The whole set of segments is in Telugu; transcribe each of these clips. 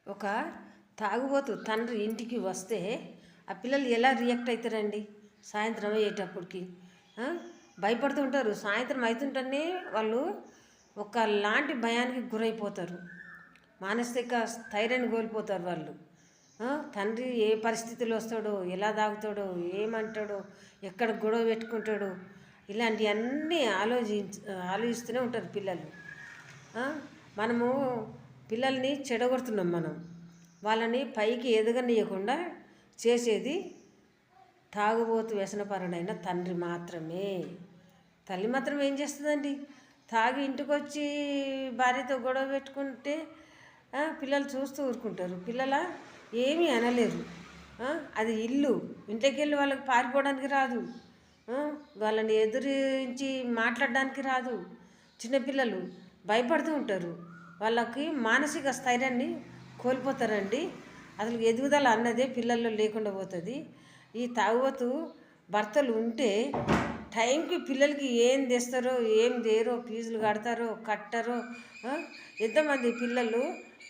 ఒక తాగుబోతు తండ్రి ఇంటికి వస్తే ఆ పిల్లలు ఎలా రియాక్ట్ అవుతారండి? సాయంత్రం అయ్యేటప్పటికి భయపడుతూ ఉంటారు. సాయంత్రం అవుతుంటేనే వాళ్ళు ఒకలాంటి భయానికి గురైపోతారు. మానసిక స్థైర్యాన్ని కోల్పోతారు వాళ్ళు. తండ్రి ఏ పరిస్థితిలో వస్తాడో, ఎలా తాగుతాడో, ఏమంటాడో, ఎక్కడ గొడవ పెట్టుకుంటాడో, ఇలాంటివన్నీ ఆలోచిస్తూనే ఉంటారు పిల్లలు. మనము పిల్లల్ని చెడగొడుతున్నాం. వాళ్ళని పైకి ఎదగనీయకుండా చేసేది తాగుబోతు వ్యసనపరుడైన తండ్రి మాత్రమే. తల్లి మాత్రం ఏం చేస్తుందండి? తాగి ఇంటికి వచ్చి భార్యతో గొడవ పెట్టుకుంటే పిల్లలు చూస్తూ ఊరుకుంటారు. పిల్లల ఏమీ అనలేరు. అది ఇల్లు. ఇంట్లోకి వెళ్ళి వాళ్ళకి పారిపోవడానికి రాదు. వాళ్ళని ఎదురించి మాట్లాడడానికి రాదు. చిన్నపిల్లలు భయపడుతూ ఉంటారు. వాళ్ళకి మానసిక స్థైర్యాన్ని కోల్పోతారండి. అసలు ఎదుగుదల అన్నదే పిల్లల్లో లేకుండా పోతుంది. ఈ తాగుబోతు భర్తలు ఉంటే టైంకి పిల్లలకి ఏం తెస్తారో, ఏం తేరో, ఫీజులు కట్టరో. ఎంతోమంది పిల్లలు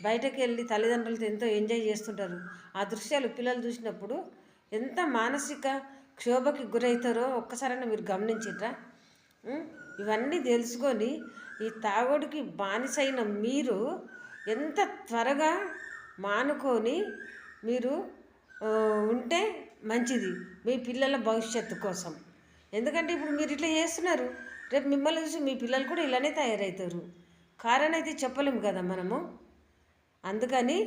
బయటకు వెళ్ళి తల్లిదండ్రులతో ఎంతో ఎంజాయ్ చేస్తుంటారు. ఆ దృశ్యాలు పిల్లలు చూసినప్పుడు ఎంత మానసిక క్షోభకి గురవుతారో ఒక్కసారైనా మీరు గమనించిర్రా? ఇవన్నీ తెలుసుకొని ఈ తాగుడికి బానిసైన మీరు ఎంత త్వరగా మానుకొని మీరు ఉంటే మంచిది మీ పిల్లల భవిష్యత్తు కోసం. ఎందుకంటే ఇప్పుడు మీరు ఇట్లా చేస్తున్నారు, రేపు మిమ్మల్ని చూసి మీ పిల్లలు కూడా ఇలానే తయారవుతారు. కారణం అయితే చెప్పలేము కదా మనము. అందుకని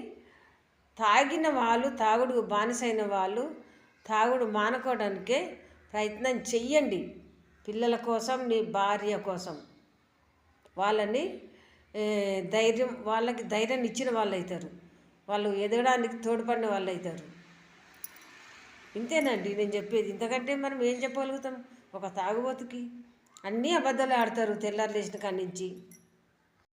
తాగిన వాళ్ళు, తాగుడు బానిసైన వాళ్ళు తాగుడు మానుకోవడానికే ప్రయత్నం చెయ్యండి. పిల్లల కోసం, నీ భార్య కోసం. వాళ్ళకి ధైర్యాన్ని ఇచ్చిన వాళ్ళు అవుతారు. వాళ్ళు ఎదగడానికి తోడ్పడిన వాళ్ళు అవుతారు. ఇంతేనండి నేను చెప్పేది. ఇంతకంటే మనం ఏం చెప్పగలుగుతాం? ఒక తాగుబోతుకి అన్నీ అబద్ధాలు ఆడతారు తెల్లారు లేచిన కాడి నుంచి.